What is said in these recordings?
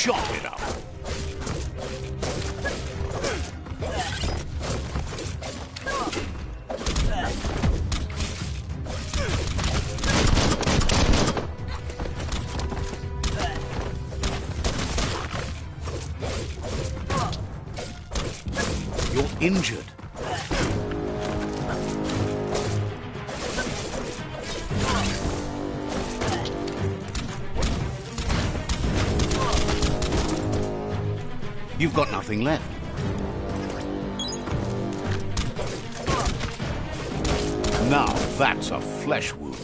Chop it up. You're injured. You've got nothing left. Now that's a flesh wound.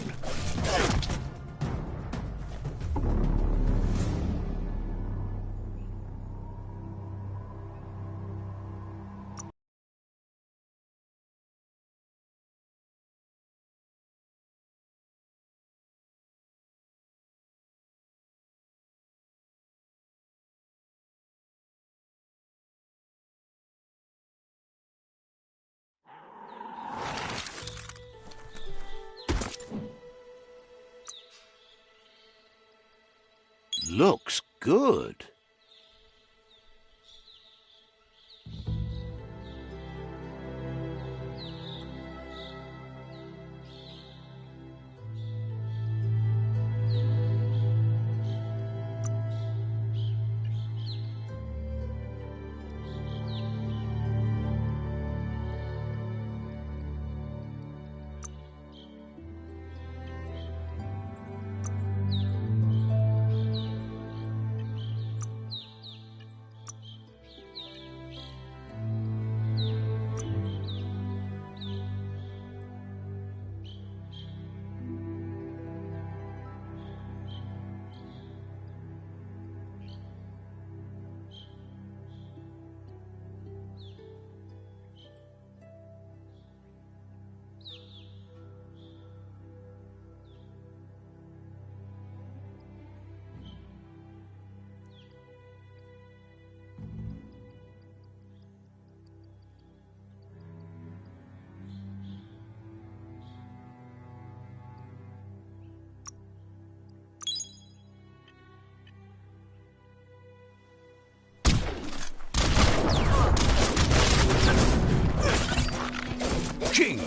Looks good. King!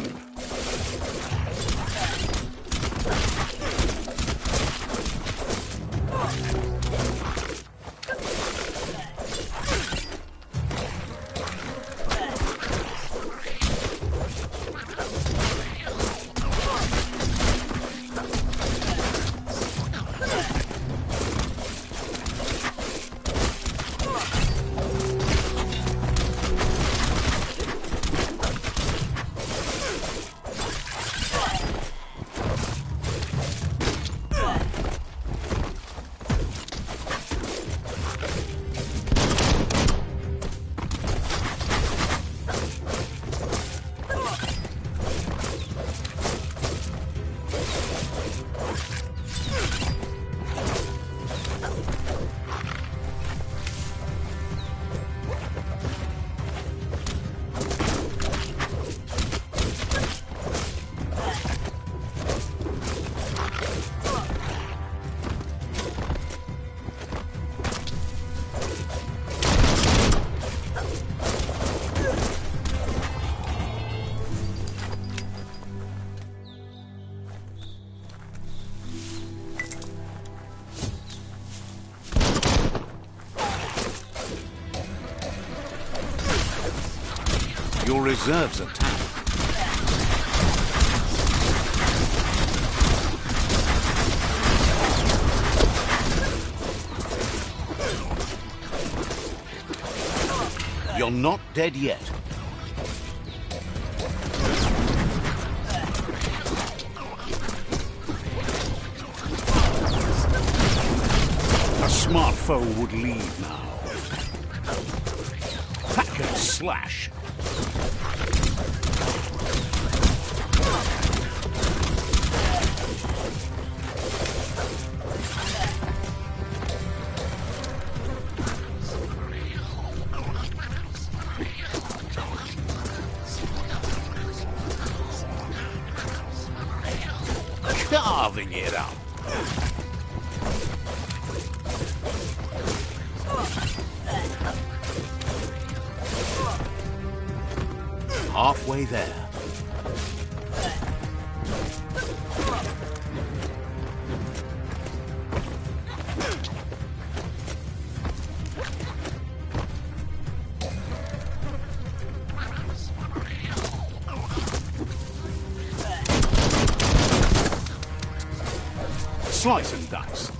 Your reserves attack. You're not dead yet. A smart foe would leave now. Hack and slash. Carving it up. halfway there. Slice and dice.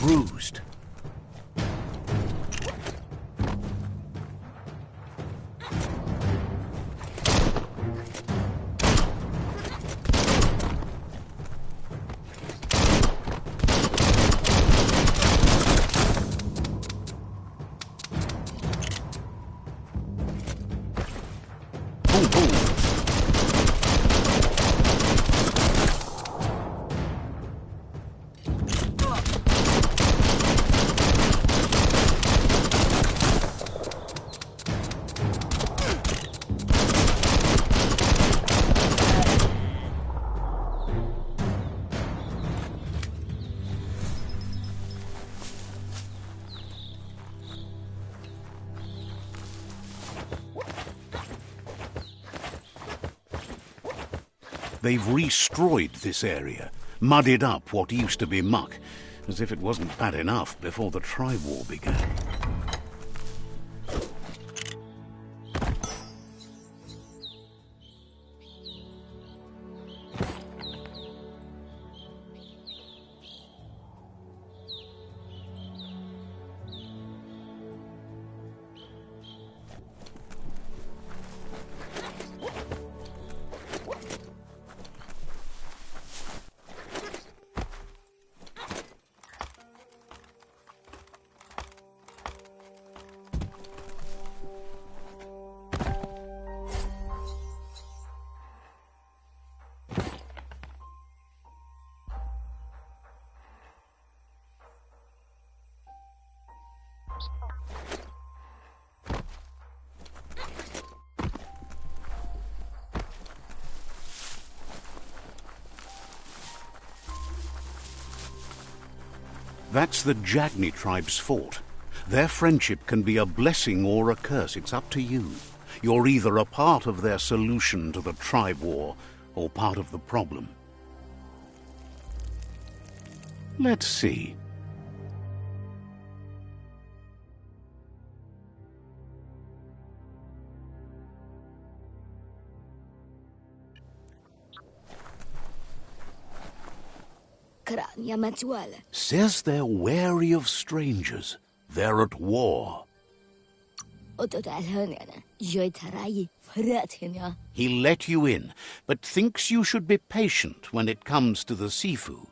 Bruised. Boom, boom. They've destroyed this area, muddied up what used to be muck, as if it wasn't bad enough before the tribe war began. That's the Jagni tribe's fort. Their friendship can be a blessing or a curse. It's up to you. You're either a part of their solution to the tribe war or part of the problem. Let's see. Says they're wary of strangers. They're at war. He let you in, but thinks you should be patient when it comes to the Sifu.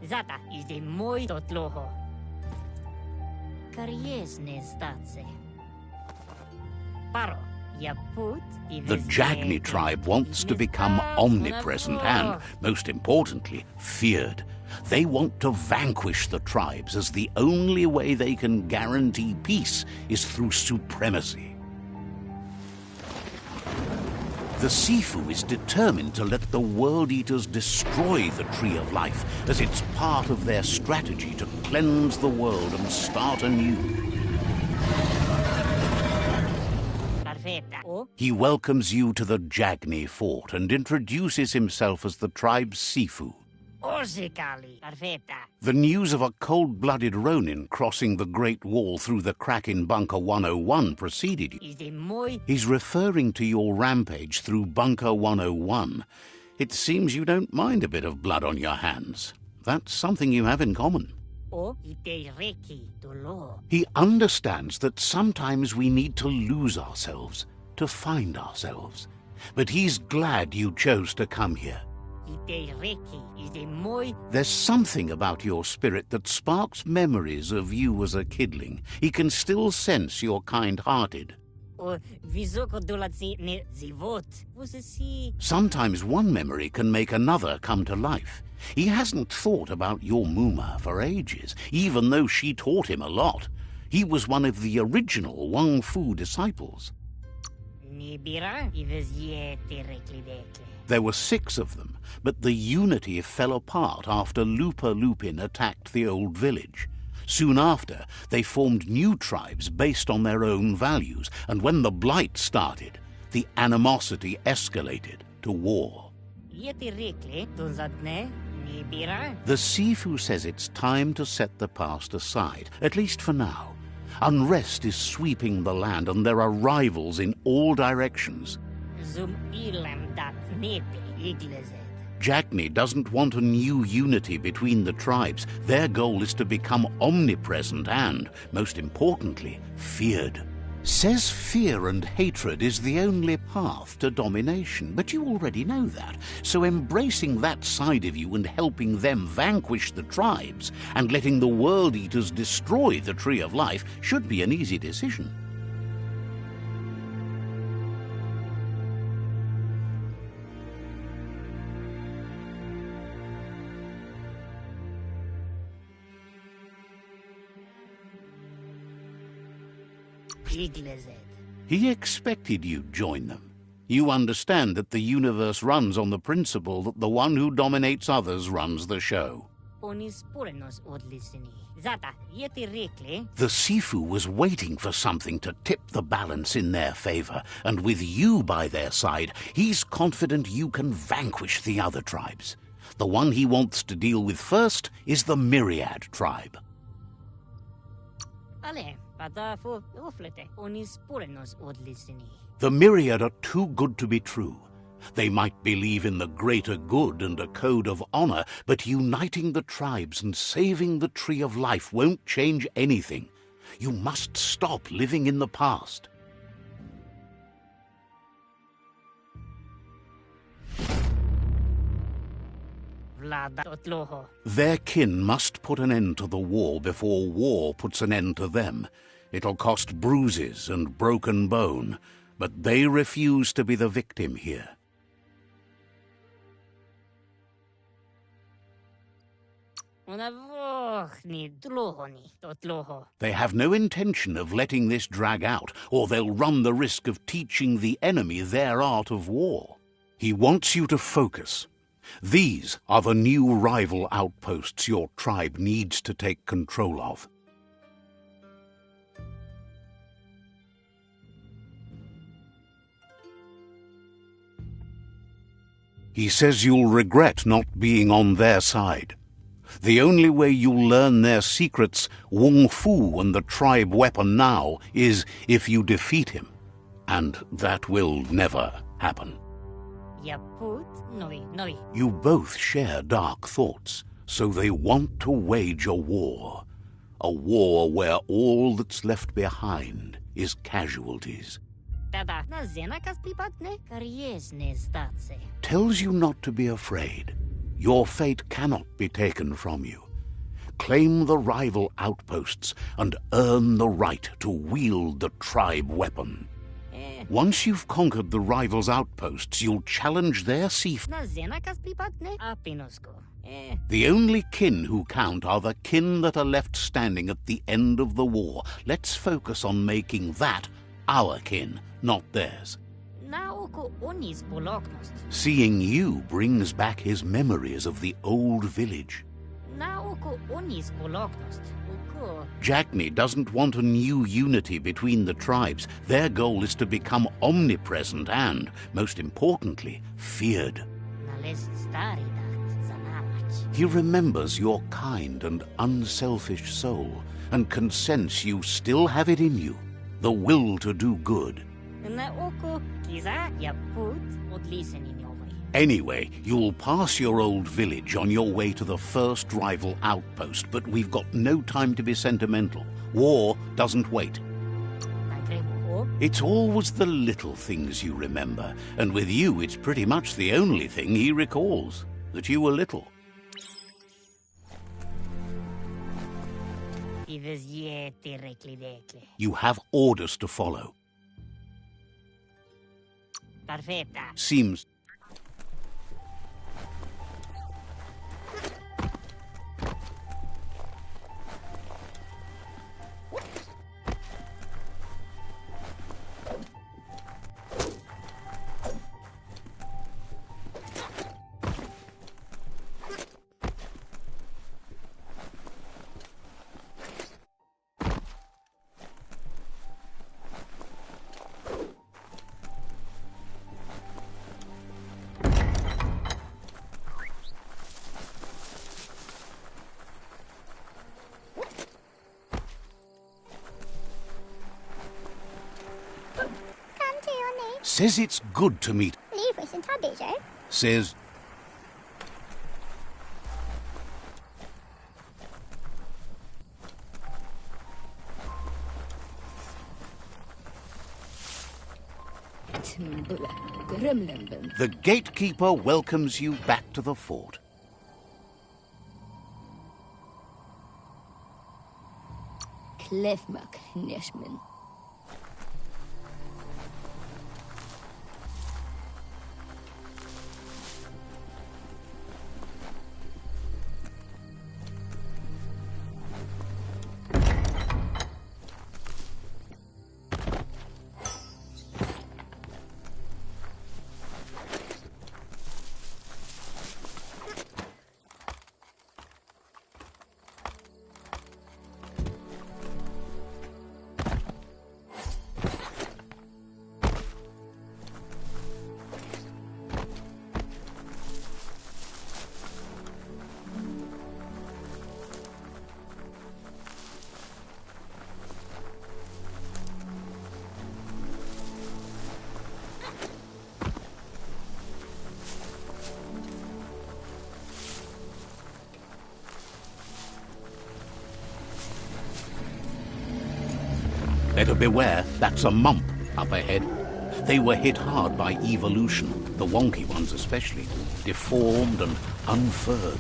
Zata idzie mój do tloho. Kariesne stace. Paro, ja put The Jagni tribe wants to become omnipresent and, most importantly, feared. They want to vanquish the tribes, as the only way they can guarantee peace is through supremacy. The Sifu is determined to let the World Eaters destroy the Tree of Life, as it's part of their strategy to cleanse the world and start anew. He welcomes you to the Jagni fort and introduces himself as the tribe's Sifu. Osikali. Perfetta. The news of a cold-blooded Ronin crossing the Great Wall through the crack in Bunker 101 preceded you. Is the moi. He's referring to your rampage through Bunker 101. It seems you don't mind a bit of blood on your hands. That's something you have in common. O ite reki dolo. He understands that sometimes we need to lose ourselves to find ourselves. But he's glad you chose to come here. Ite reki is the moi. There's something about your spirit that sparks memories of you as a kidling. He can still sense you're kind-hearted. O visoko dolatsi ne zivot. Você si. Sometimes one memory can make another come to life. He hasn't thought about your Muma for ages, even though she taught him a lot. He was one of the original Wang Fu disciples. Nibira iveziete reklideke. There were 6 of them, but the unity fell apart after Lupa Lupin attacked the old village. Soon after, they formed new tribes based on their own values, and when the Blight started, the animosity escalated to war. Yeti rekle donzadne nibira. The Sifu says it's time to set the past aside, at least for now. Unrest is sweeping the land, and there are rivals in all directions. Zum ilam dat nepe iglezet. Jackney doesn't want a new unity between the tribes. Their goal is to become omnipresent and, most importantly, feared. Says fear and hatred is the only path to domination, but you already know that. So embracing that side of you and helping them vanquish the tribes and letting the World Eaters destroy the Tree of Life should be an easy decision. Iglezet. He expected you'd join them. You understand that the universe runs on the principle that the one who dominates others runs the show. Onis purenos odlisini. Zata yeti rekle. The Sifu was waiting for something to tip the balance in their favor, and with you by their side, he's confident you can vanquish the other tribes. The one he wants to deal with first is the Myriad tribe. Ale. Patafu oflete. Onis purenos odlisini. The Myriad are too good to be true. They might believe in the greater good and a code of honor, but uniting the tribes and saving the Tree of Life won't change anything. You must stop living in the past. Their kin must put an end to the war before war puts an end to them. It'll cost bruises and broken bone, but they refuse to be the victim here. They have no intention of letting this drag out, or they'll run the risk of teaching the enemy their art of war. He wants you to focus. These are the new rival outposts your tribe needs to take control of. He says you'll regret not being on their side. The only way you'll learn their secrets, Wung Fu and the tribe weapon now, is if you defeat him. And that will never happen. You both share dark thoughts, so they want to wage a war. A war where all that's left behind is casualties. Tells you not to be afraid. Your fate cannot be taken from you. Claim the rival outposts and earn the right to wield the tribe weapon. Once you've conquered the rivals' outposts, you'll challenge their Sif. The only kin who count are the kin that are left standing at the end of the war. Let's focus on making that our kin, not theirs. Seeing you brings back his memories of the old village. Jackney doesn't want a new unity between the tribes. Their goal is to become omnipresent and, most importantly, feared. He remembers your kind and unselfish soul and can sense you still have it in you, the will to do good. Anyway, you'll pass your old village on your way to the first rival outpost, but we've got no time to be sentimental. War doesn't wait. It's always the little things you remember, and with you it's pretty much the only thing he recalls, that you were little. You have orders to follow. Seems... Says it's good to meet. Says... The gatekeeper welcomes you back to the fort. Better beware, that's a mump up ahead. They were hit hard by evolution, the wonky ones especially, deformed and unfurred.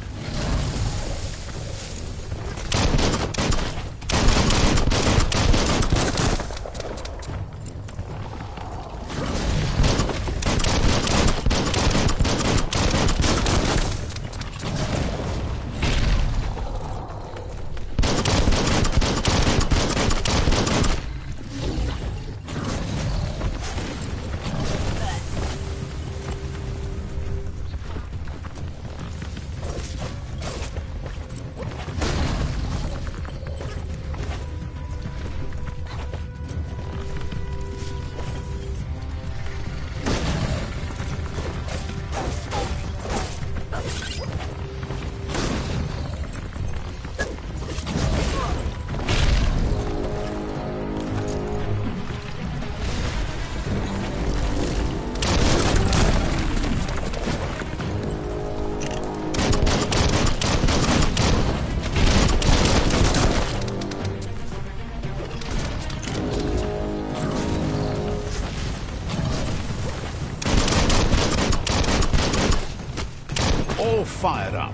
All fired up.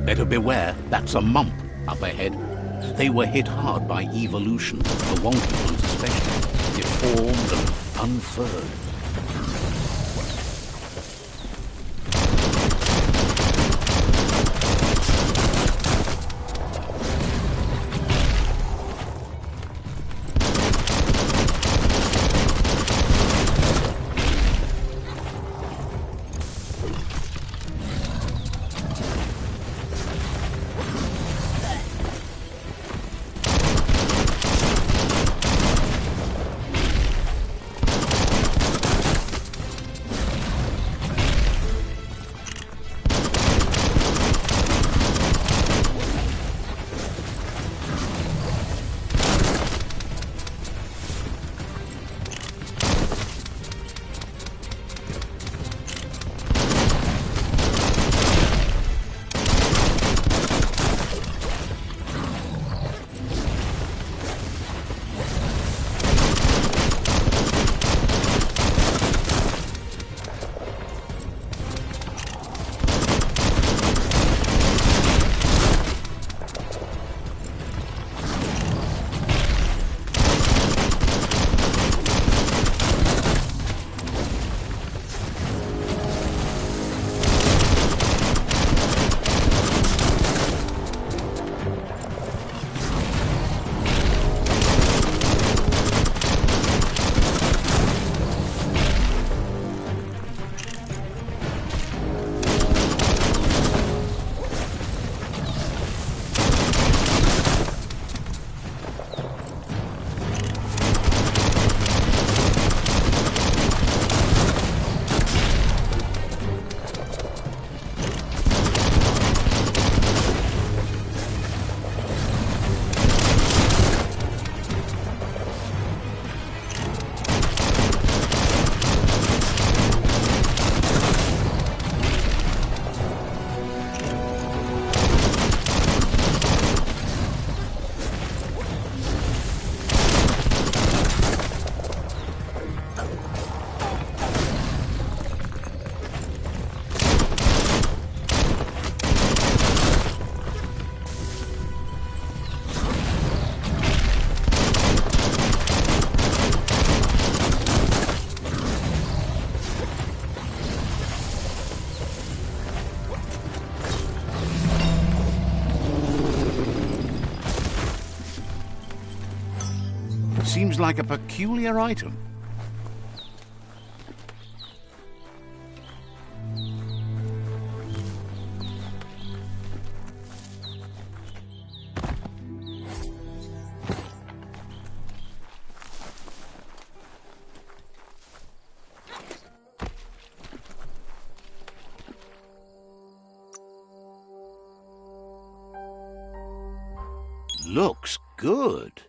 Better beware, that's a mump up ahead. They were hit hard by evolution, the wonky ones especially, deformed and unfurred. Seems like a peculiar item. Looks good.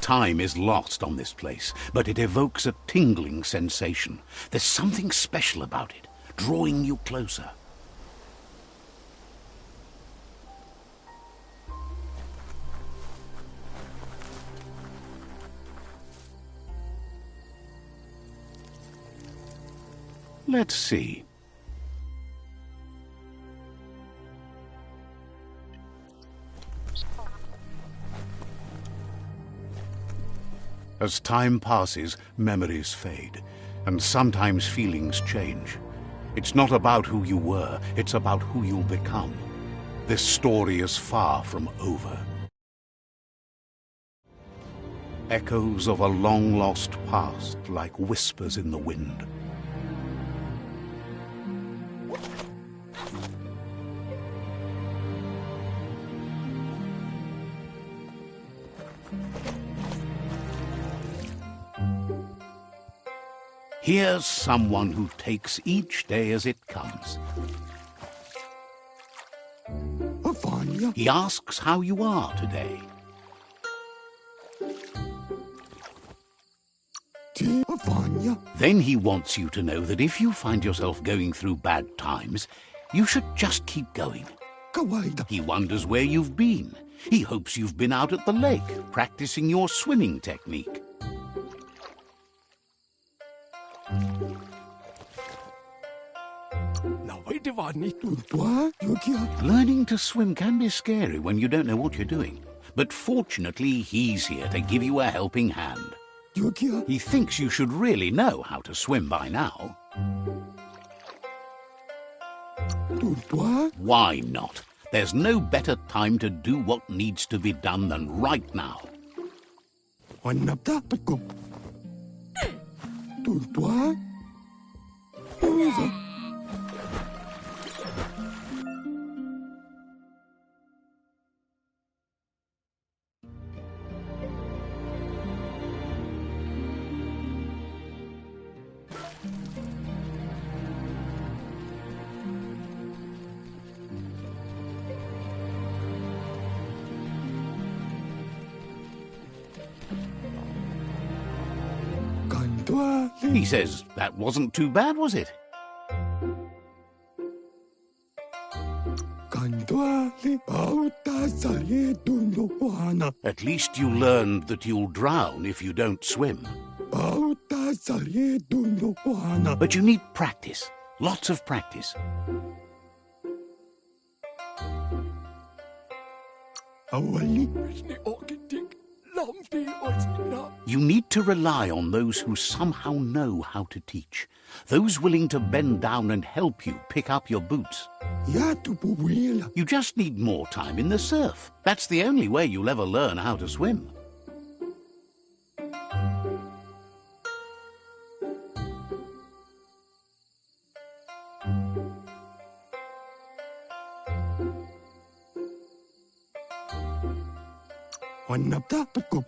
Time is lost on this place, but it evokes a tingling sensation. There's something special about it, drawing you closer. Let's see. As time passes, memories fade, and sometimes feelings change. It's not about who you were, it's about who you'll become. This story is far from over. Echoes of a long-lost past, like whispers in the wind. Here's someone who takes each day as it comes. He asks how you are today. Then he wants you to know that if you find yourself going through bad times, you should just keep going. He wonders where you've been. He hopes you've been out at the lake, practicing your swimming technique. Learning to swim can be scary when you don't know what you're doing. But fortunately, he's here to give you a helping hand. He thinks you should really know how to swim by now. Why not? There's no better time to do what needs to be done than right now. He says, that wasn't too bad, was it? At least you learned that you'll drown if you don't swim. But you need practice, lots of practice. You need to rely on those who somehow know how to teach. Those willing to bend down and help you pick up your boots. You just need more time in the surf. That's the only way you'll ever learn how to swim.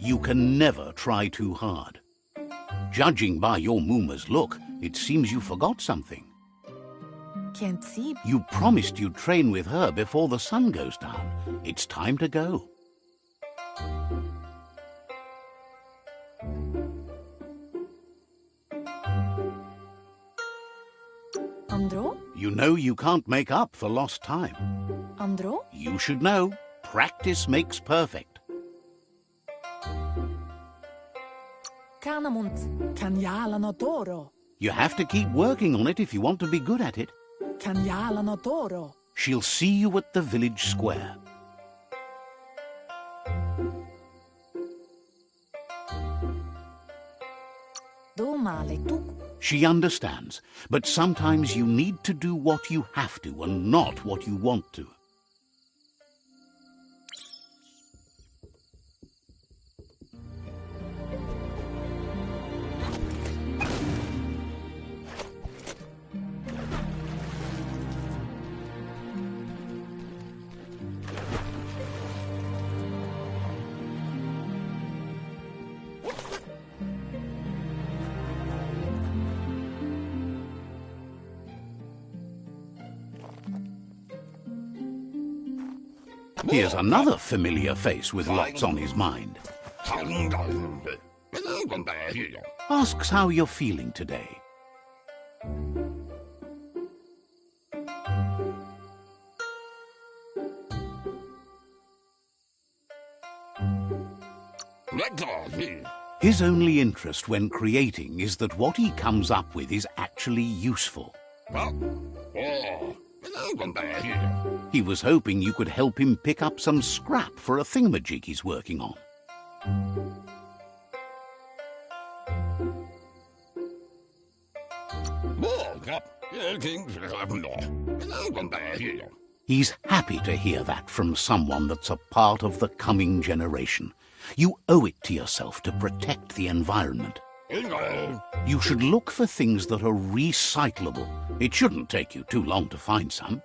You can never try too hard. Judging by your Mooma's look, it seems you forgot something. Can't see. You promised you'd train with her before the sun goes down. It's time to go. Andro? You know you can't make up for lost time. Andro? You should know, practice makes perfect. Kanamunt, Kanyalanotoro. You have to keep working on it if you want to be good at it. Kanyalanotoro. She'll see you at the village square. She understands, but sometimes you need to do what you have to and not what you want to. Here's another familiar face with lots on his mind. Asks how you're feeling today. His only interest when creating is that what he comes up with is actually useful. He was hoping you could help him pick up some scrap for a thingamajig he's working on. He's happy to hear that from someone that's a part of the coming generation. You owe it to yourself to protect the environment. You should look for things that are recyclable. It shouldn't take you too long to find some.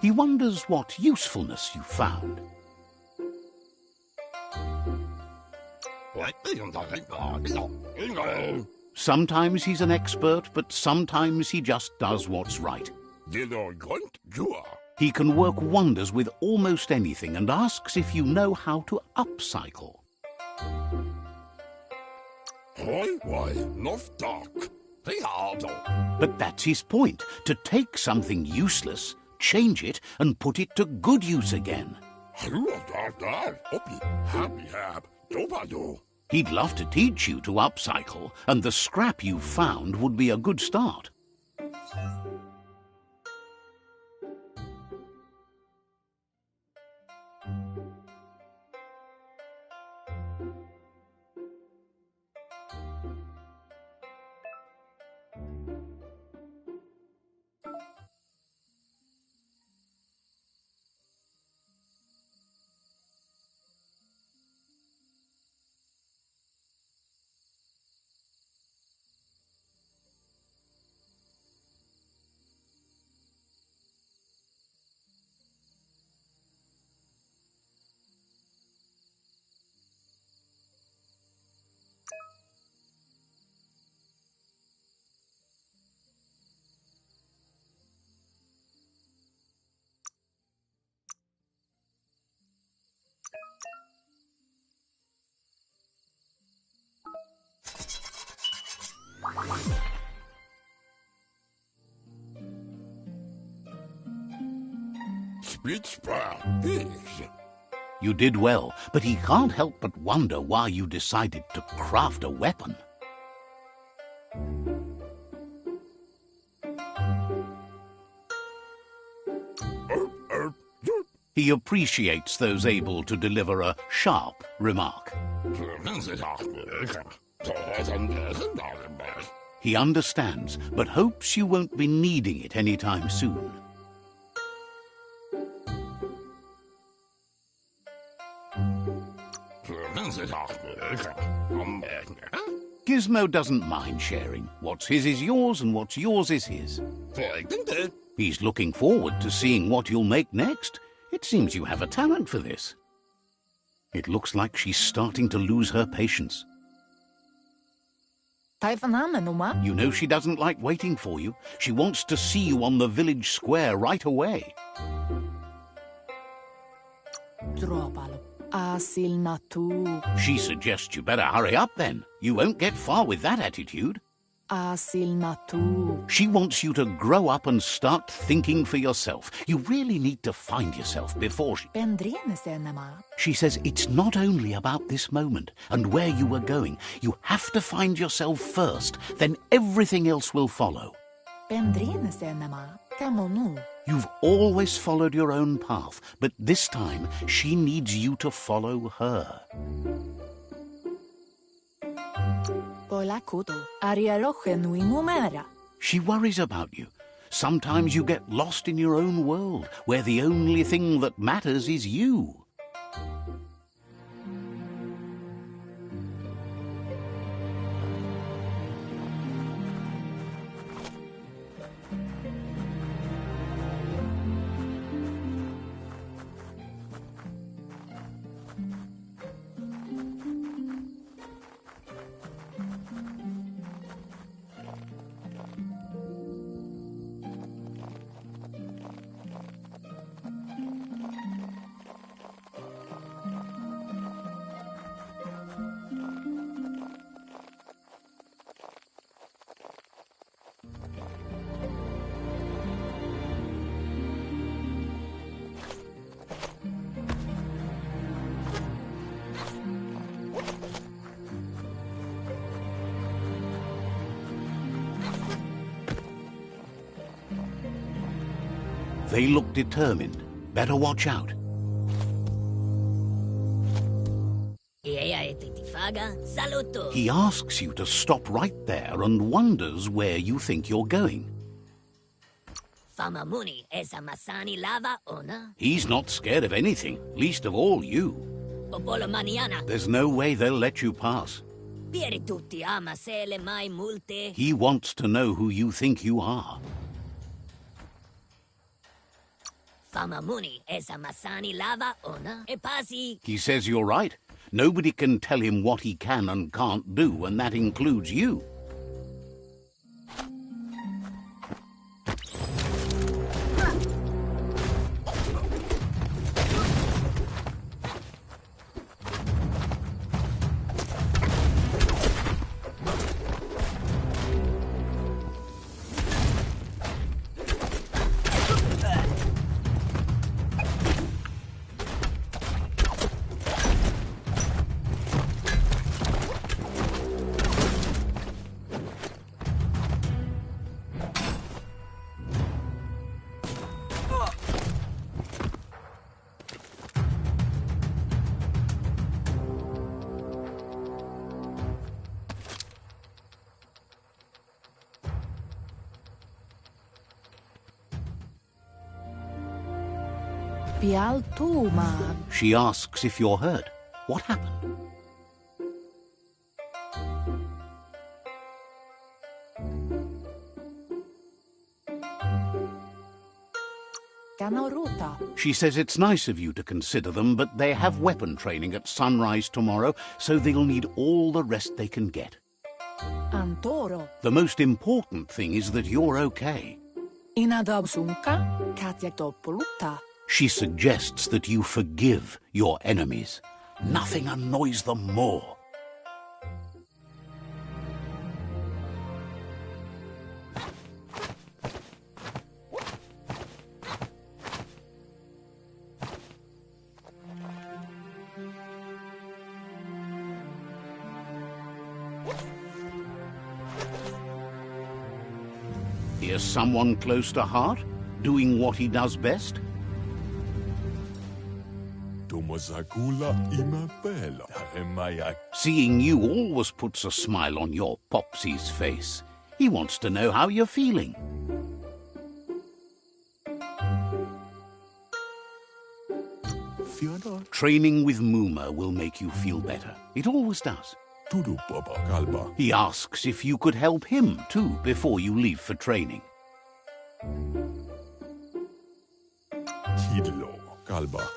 He wonders what usefulness you found. Sometimes he's an expert, but sometimes he just does what's right. He can work wonders with almost anything and asks if you know how to upcycle. But that's his point, to take something useless, change it, and put it to good use again. He'd love to teach you to upcycle, and the scrap you found would be a good start. You did well, but he can't help but wonder why you decided to craft a weapon. He appreciates those able to deliver a sharp remark. He understands, but hopes you won't be needing it anytime soon. Gizmo doesn't mind sharing. What's his is yours, and what's yours is his. He's looking forward to seeing what you'll make next. It seems you have a talent for this. It looks like she's starting to lose her patience. You know she doesn't like waiting for you. She wants to see you on the village square right away. She suggests you better hurry up then. You won't get far with that attitude. She wants you to grow up and start thinking for yourself. You really need to find yourself before she says it's not only about this moment and where you are going. You have to find yourself first, then everything else will follow. You've always followed your own path, but this time she needs you to follow her. She worries about you. Sometimes you get lost in your own world, where the only thing that matters is you. They look determined. Better watch out. He asks you to stop right there and wonders where you think you're going. He's not scared of anything, least of all you. There's no way they'll let you pass. He wants to know who you think you are. He says you're right. Nobody can tell him what he can and can't do, and that includes you. She asks if you're hurt. What happened? She says it's nice of you to consider them, but they have weapon training at sunrise tomorrow, so they'll need all the rest they can get. The most important thing is that you're okay. She suggests that you forgive your enemies. Nothing annoys them more. Here's someone close to heart, doing what he does best. Seeing you always puts a smile on your Popsy's face. He wants to know how you're feeling. Training with Muma will make you feel better. It always does. He asks if you could help him too before you leave for training.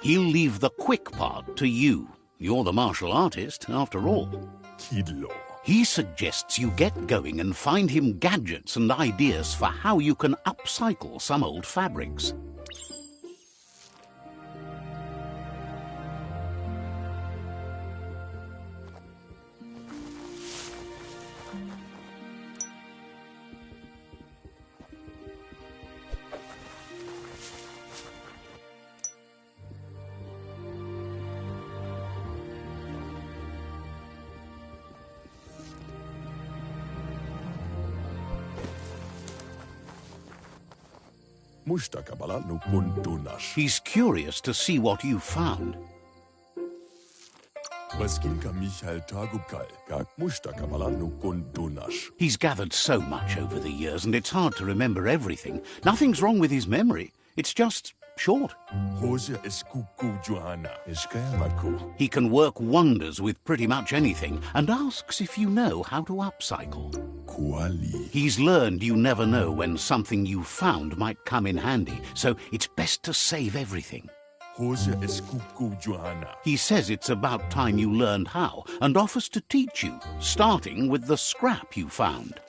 He'll leave the quick part to you. You're the martial artist, after all. He suggests you get going and find him gadgets and ideas for how you can upcycle some old fabrics. He's curious to see what you found. He's gathered so much over the years, and it's hard to remember everything. Nothing's wrong with his memory. It's just short. He can work wonders with pretty much anything, and asks if you know how to upcycle. He's learned you never know when something you found might come in handy, so it's best to save everything. He says it's about time you learned how, and offers to teach you, starting with the scrap you found.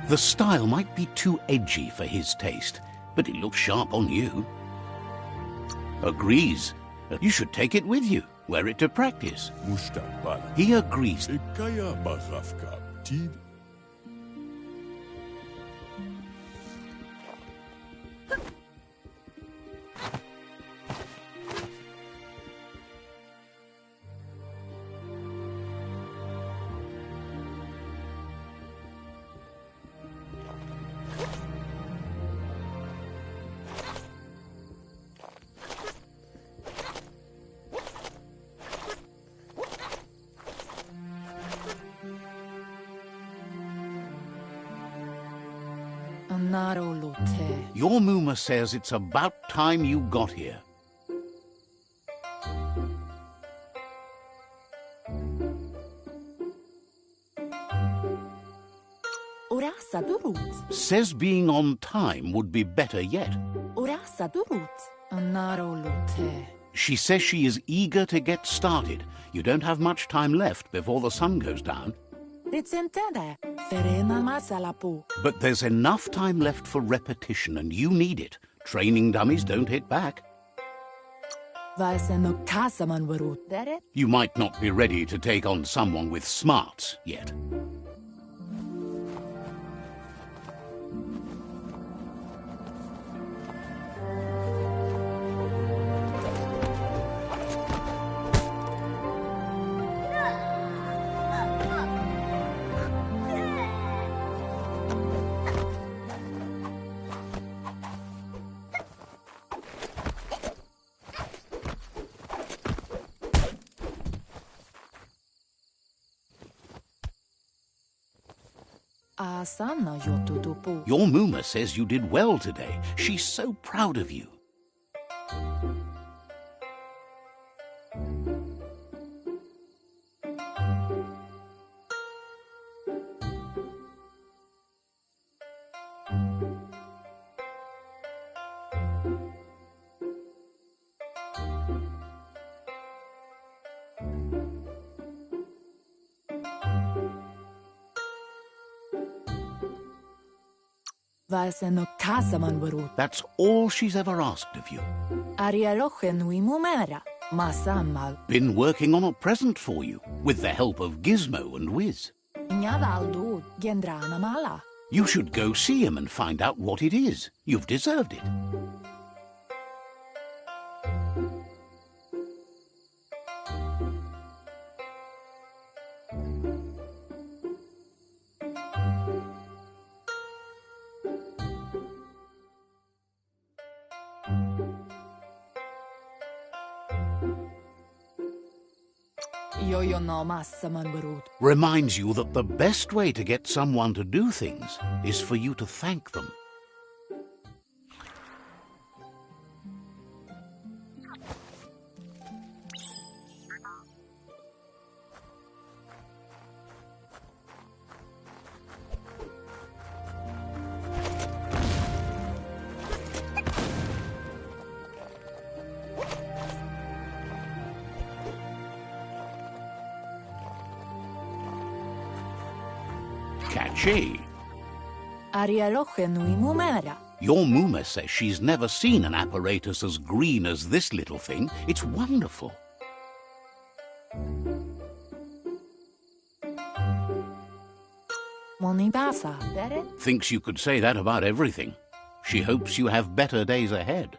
The style might be too edgy for his taste, but it looks sharp on you. Agrees. You should take it with you, wear it to practice. He agrees. Your Muma says it's about time you got here. Says being on time would be better yet. She says she is eager to get started. You don't have much time left before the sun goes down. But there's enough time left for repetition, and you need it. Training dummies don't hit back. You might not be ready to take on someone with smarts yet. Your Muma says you did well today. She's so proud of you. Vaisen och kasaman varut. That's all she's ever asked of you. Arieloche nui mumera. Masammal. Been working on a present for you, with the help of Gizmo and Wiz. Inga valdo gendrana mala. You should go see him and find out what it is. You've deserved it. Jojo no massaman varut. Reminds you that the best way to get someone to do things is for you to thank them. Catchy. Arieloche nui mumera. Your Mooma says she's never seen an apparatus as green as this little thing. It's wonderful. Moni basa, dere? Thinks you could say that about everything. She hopes you have better days ahead.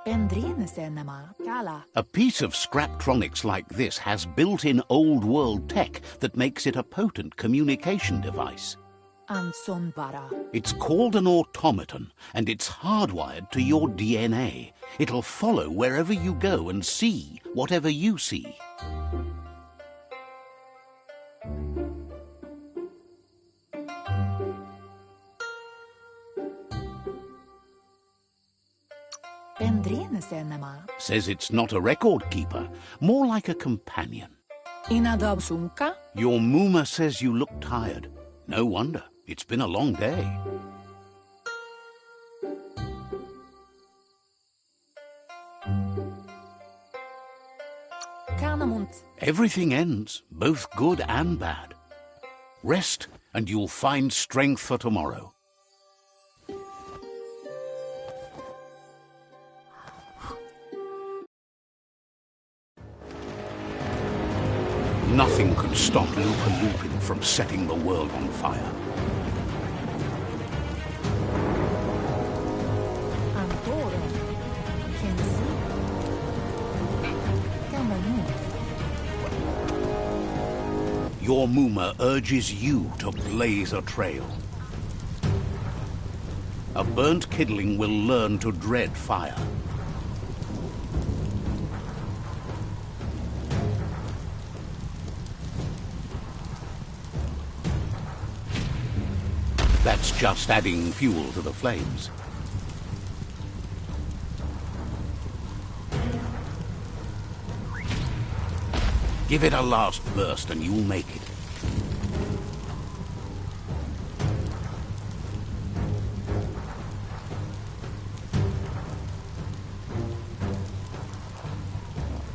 Pendrine senema, kala. A piece of Scraptronics like this has built-in old-world tech that makes it a potent communication device. Anson bara. It's called an automaton, and it's hardwired to your DNA. It'll follow wherever you go and see whatever you see. Pendrine senema. Says it's not a record keeper, more like a companion. Inadab sunka. Your Mooma says you look tired. No wonder. It's been a long day. Kanamunt. Everything ends, both good and bad. Rest, and you'll find strength for tomorrow. Nothing could stop Loopa Lupin from setting the world on fire. Antoro. Kensi. Kamonu. Your Mooma urges you to blaze a trail. A burnt kidling will learn to dread fire. That's just adding fuel to the flames. Give it a last burst and you'll make it.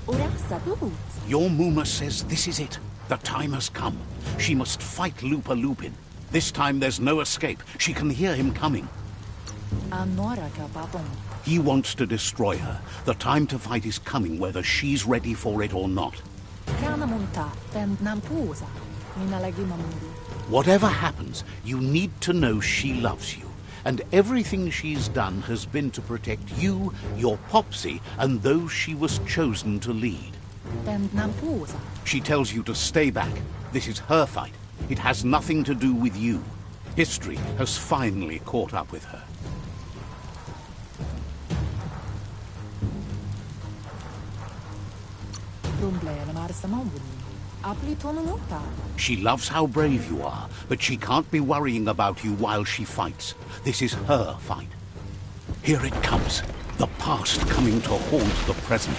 Urasa blut. Your Mooma says this is it. The time has come. She must fight Loopa Lupin. This time there's no escape. She can hear him coming. Anora kapapon. He wants to destroy her. The time to fight is coming, whether she's ready for it or not. Kanamunta. Pend nampusa. Minalagi mamuri. Whatever happens, you need to know she loves you. And everything she's done has been to protect you, your Popsy, and those she was chosen to lead. Pend nampusa. She tells you to stay back. This is her fight. It has nothing to do with you. History has finally caught up with her. Rumblena marsa mamuri. Apli tonunuta. She loves how brave you are, but she can't be worrying about you while she fights. This is her fight. Here it comes. The past coming to haunt the present.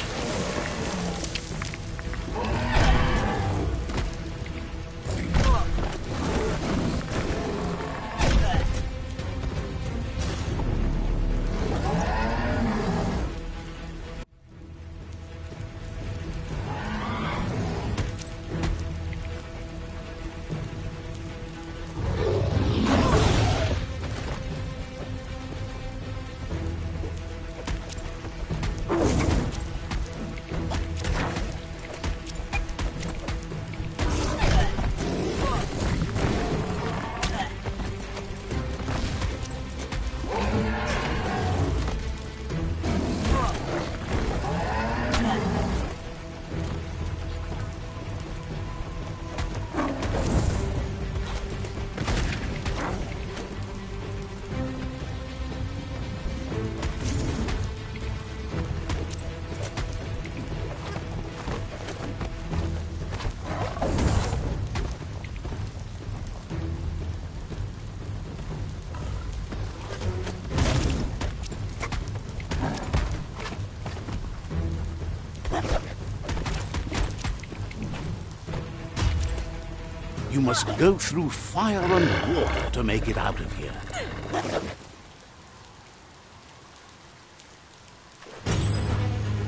You must go through fire and water to make it out of here.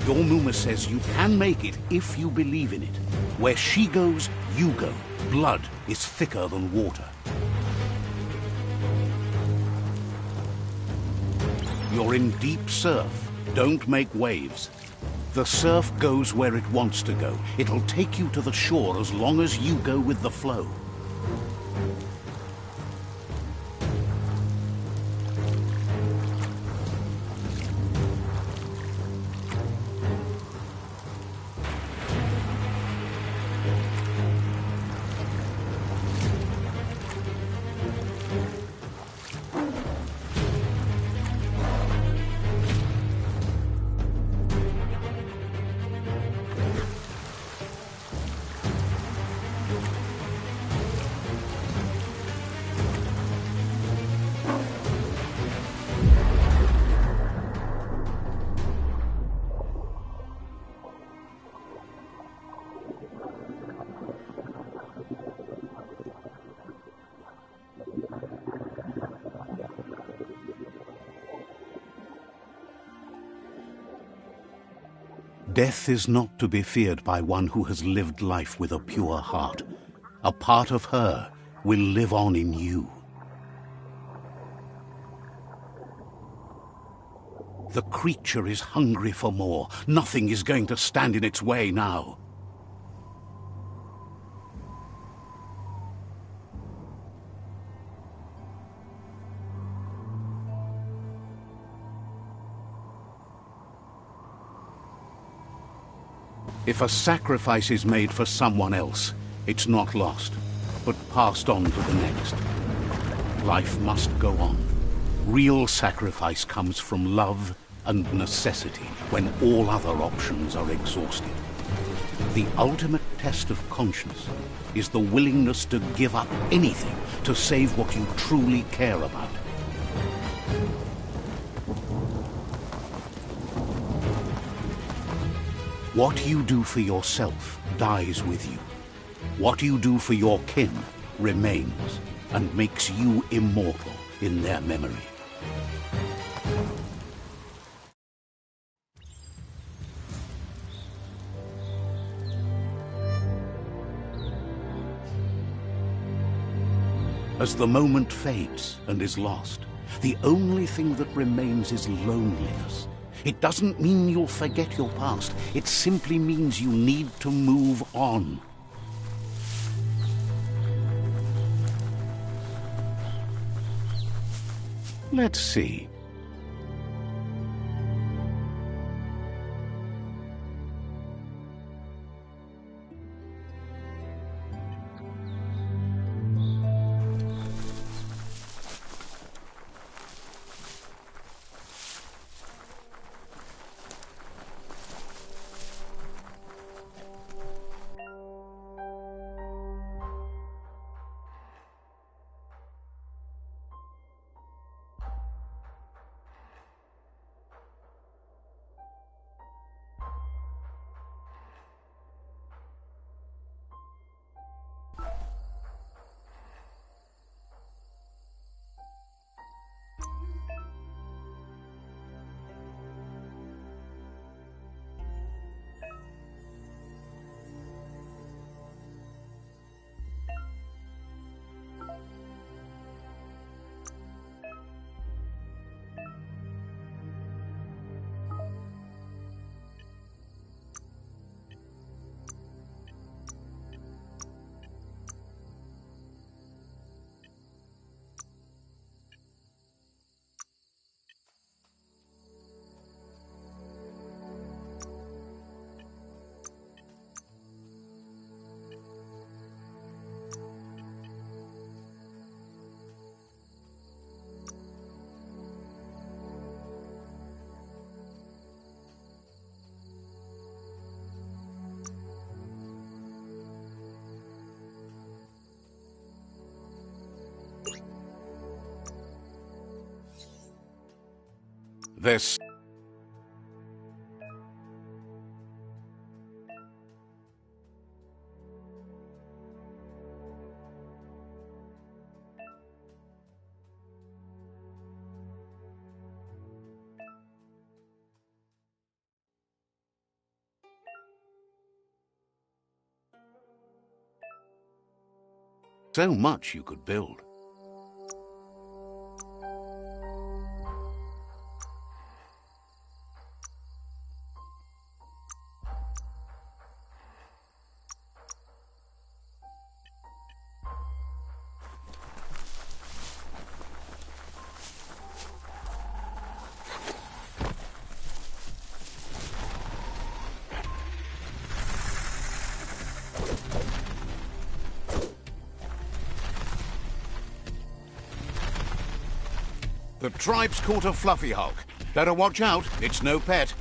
Your Muma says you can make it if you believe in it. Where she goes, you go. Blood is thicker than water. You're in deep surf. Don't make waves. The surf goes where it wants to go. It'll take you to the shore as long as you go with the flow. Death is not to be feared by one who has lived life with a pure heart. A part of her will live on in you. The creature is hungry for more. Nothing is going to stand in its way now. If a sacrifice is made for someone else, it's not lost, but passed on to the next. Life must go on. Real sacrifice comes from love and necessity when all other options are exhausted. The ultimate test of conscience is the willingness to give up anything to save what you truly care about. What you do for yourself dies with you. What you do for your kin remains and makes you immortal in their memory. As the moment fades and is lost, the only thing that remains is loneliness. It doesn't mean you'll forget your past. It simply means you need to move on. Let's see. This. So much you could build. The tribe's caught a fluffy hulk. Better watch out, it's no pet.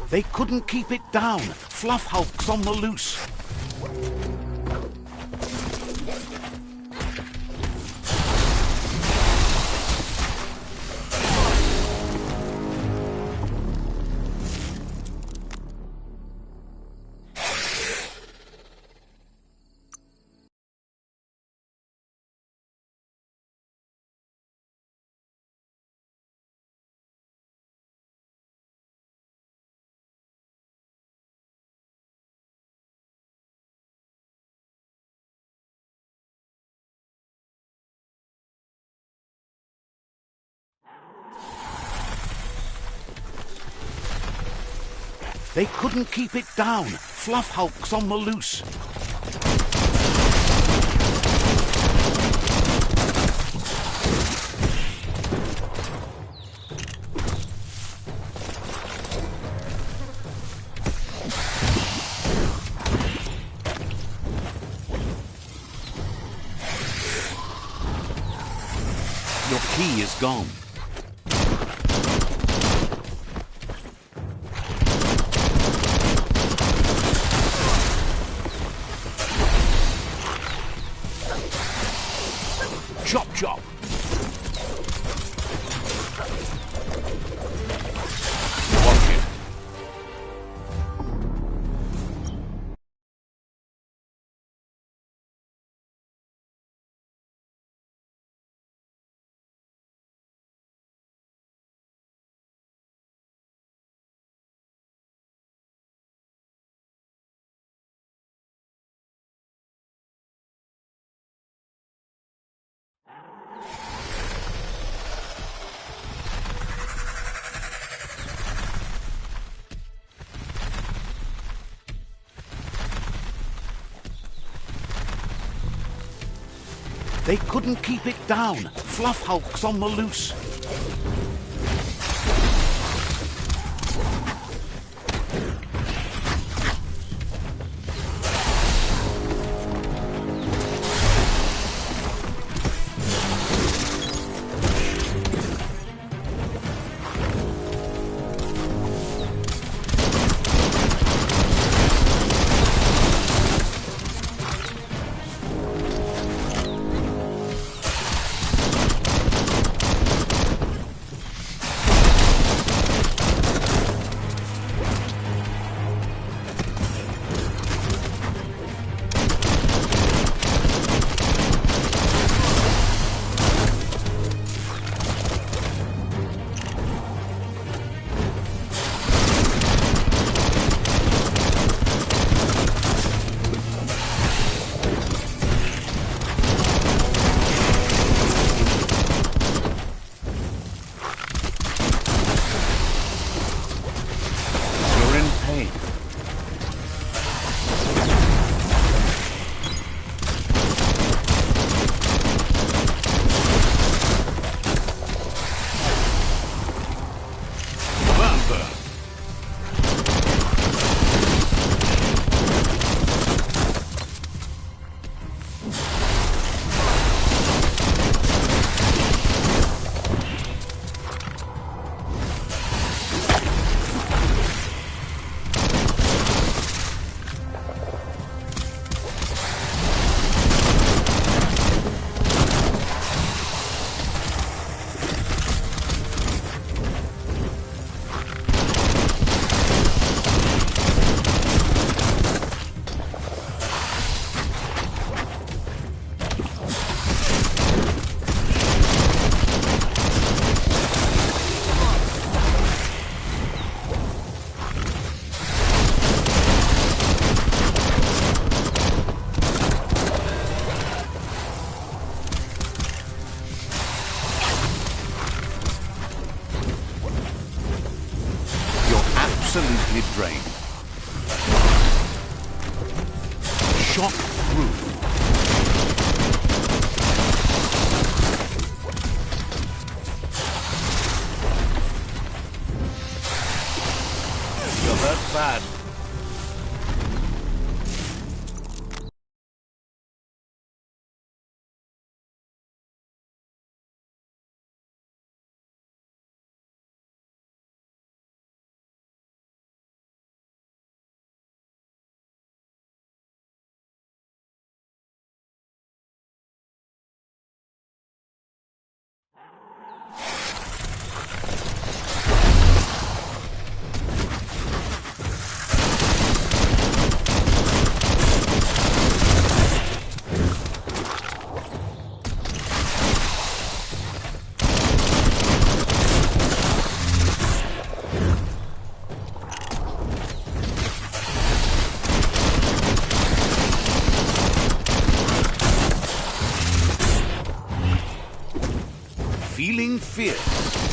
They couldn't keep it down. Fluff hulk's on the loose. They couldn't keep it down. Fluff hulk's on the loose. Your key is gone. Chop, chop. Watch it. They couldn't keep it down. Fluff hulk's on the loose. absolutely drained. Shot through. You're hurt bad. Feeling fierce.